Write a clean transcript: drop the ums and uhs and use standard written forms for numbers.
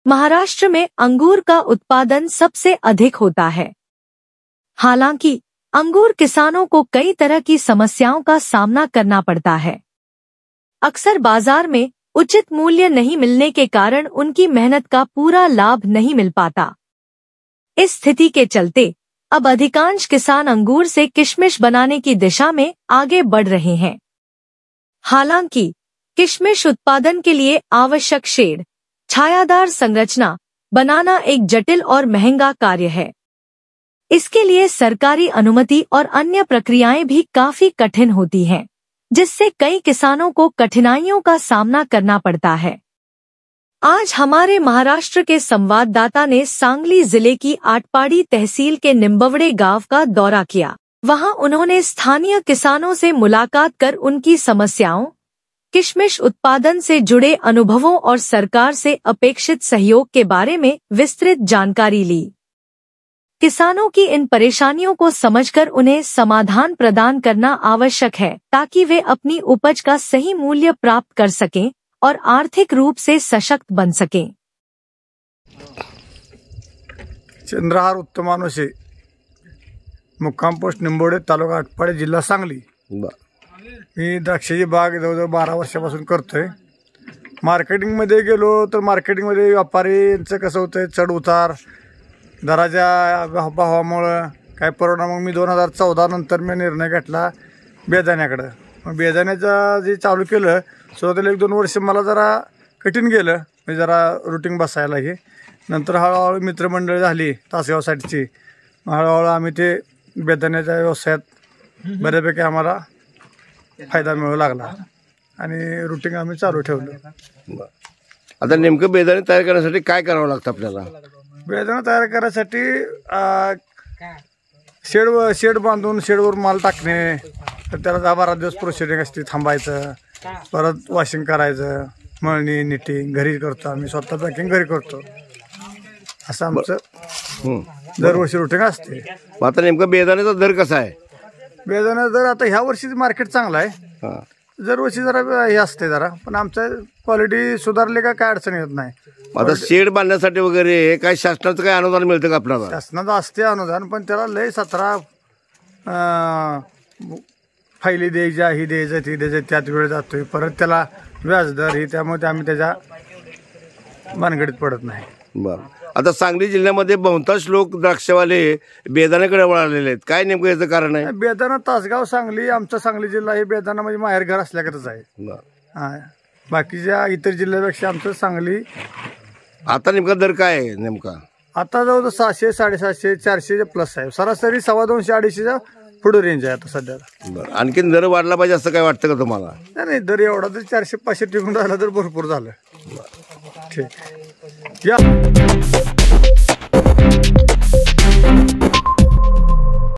महाराष्ट्र में अंगूर का उत्पादन सबसे अधिक होता है। हालांकि अंगूर किसानों को कई तरह की समस्याओं का सामना करना पड़ता है। अक्सर बाजार में उचित मूल्य नहीं मिलने के कारण उनकी मेहनत का पूरा लाभ नहीं मिल पाता। इस स्थिति के चलते अब अधिकांश किसान अंगूर से किशमिश बनाने की दिशा में आगे बढ़ रहे हैं। हालांकि किशमिश उत्पादन के लिए आवश्यक शेड, छायादार संरचना बनाना एक जटिल और महंगा कार्य है। इसके लिए सरकारी अनुमति और अन्य प्रक्रियाएं भी काफी कठिन होती हैं, जिससे कई किसानों को कठिनाइयों का सामना करना पड़ता है। आज हमारे महाराष्ट्र के संवाददाता ने सांगली जिले की आटपाड़ी तहसील के निम्बवड़े गांव का दौरा किया। वहां उन्होंने स्थानीय किसानों से मुलाकात कर उनकी समस्याओं, किशमिश उत्पादन से जुड़े अनुभवों और सरकार से अपेक्षित सहयोग के बारे में विस्तृत जानकारी ली। किसानों की इन परेशानियों को समझकर उन्हें समाधान प्रदान करना आवश्यक है, ताकि वे अपनी उपज का सही मूल्य प्राप्त कर सकें और आर्थिक रूप से सशक्त बन सकें। चंद्रहार उत्तमानुषे, मुक्काम पोस्ट निंबोडे, तालुका आटपाडी, जिल्हा सांगली। मी द्राक्षाची बाग जवळजवळ 12 वर्षापासून करतोय। मार्केटिंगमध्ये गेलो तर मार्केटिंगमध्ये व्यापारींचं कसं होतंय, चढ उतार दराच्या भावामुळं काय परवडा। मग मी 2014 नंतर मी निर्णय घेतला बेदाण्याकडं। मग बेदाण्याचं जे चालू केलं, सुरुवातीला 1-2 वर्ष मला जरा कठीण गेलं, मी जरा रुटीन बसायला हे। नंतर हळूहळू मित्रमंडळ झाली तासगाव साईडची, हळूहळू आम्ही ते बेदाण्याच्या व्यवसायात बऱ्यापैकी आम्हाला फायदा मिळू लागला आणि रुटीन आम्ही चालू ठेवलं। आता नेमकं बेदाणे तयार करण्यासाठी काय करावं लागतं आपल्याला? बेदाणा तयार करण्यासाठी शेड बांधून शेडवर माल टाकणे, तर त्याला 10-12 दिवस प्रोसेसिंग असते, थांबायचं, परत वॉशिंग करायचं, मळणी निटिंग घरी करतो आम्ही, स्वतः पॅकिंग घरी करतो, असं आमचं दरवर्षी रुटीन असते। आता नेमकं बेदाण्याचा दर कसा आहे? बेदाणा दर आता ह्या वर्षी मार्केट चांगलं आहे, दरवर्षी जरा हे असते जरा, पण आमचं क्वालिटी सुधारली का काय अडचण येत नाही। आता शेड बांधण्यासाठी वगैरे काय शासनाचं काय अनुदान मिळतं का आपल्याला? शासनाचं असते अनुदान, पण त्याला लय 17 फायली द्यायच्या, ही द्यायचं ती द्यायचं, त्यात वेळ जातोय, परत त्याला व्याजदर ही, त्यामुळे आम्ही त्याच्या भानगडीत पडत नाही। बरं, आता सांगली जिल्ह्यामध्ये बहुतांश लोक द्राक्षवाले बेदाण्याकडे वळालेले आहेत, काय नेमकं याचं कारण आहे? बेदाणा तासगाव सांगली, आमचा सांगली जिल्हा हे बेदाणा म्हणजे माहेर घर असल्यागतच आहे। हा, बाकीच्या इतर जिल्ह्यापेक्षा आमचं सांगली। आता नेमका दर काय आहे नेमका? आता जवळ 700, 750, 400 प्लस आहे, सरासरी 250-250 पुढे रेंज आहे आता सध्याला। बरं, आणखीन दर वाढला पाहिजे असं काय वाटतं का तुम्हाला? नाही, दर एवढा तर 400-500 टिकून राहिला तर भरपूर झालं। ठीक या।